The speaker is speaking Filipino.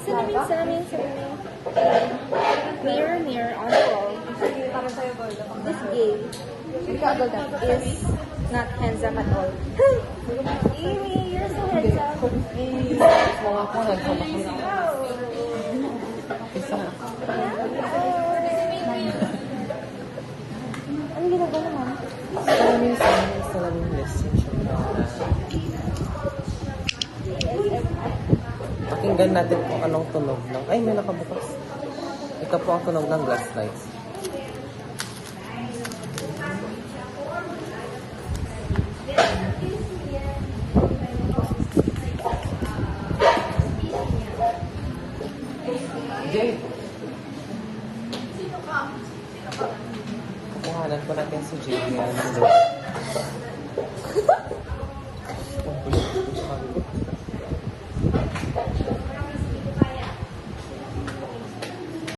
Salamin, salamin, salamin. Mirror, mirror on the wall. This gay is not handsome at all. Amy, you're so handsome. Mga ko, handsome ako. Isa. Ano ginagawa naman? Salamin message. Pakinggan natin kung anong tunog ng... Ay, may nakabukas. Ito po ang tunog ng glass lights. Jade! Kukuhanan po natin si Jade.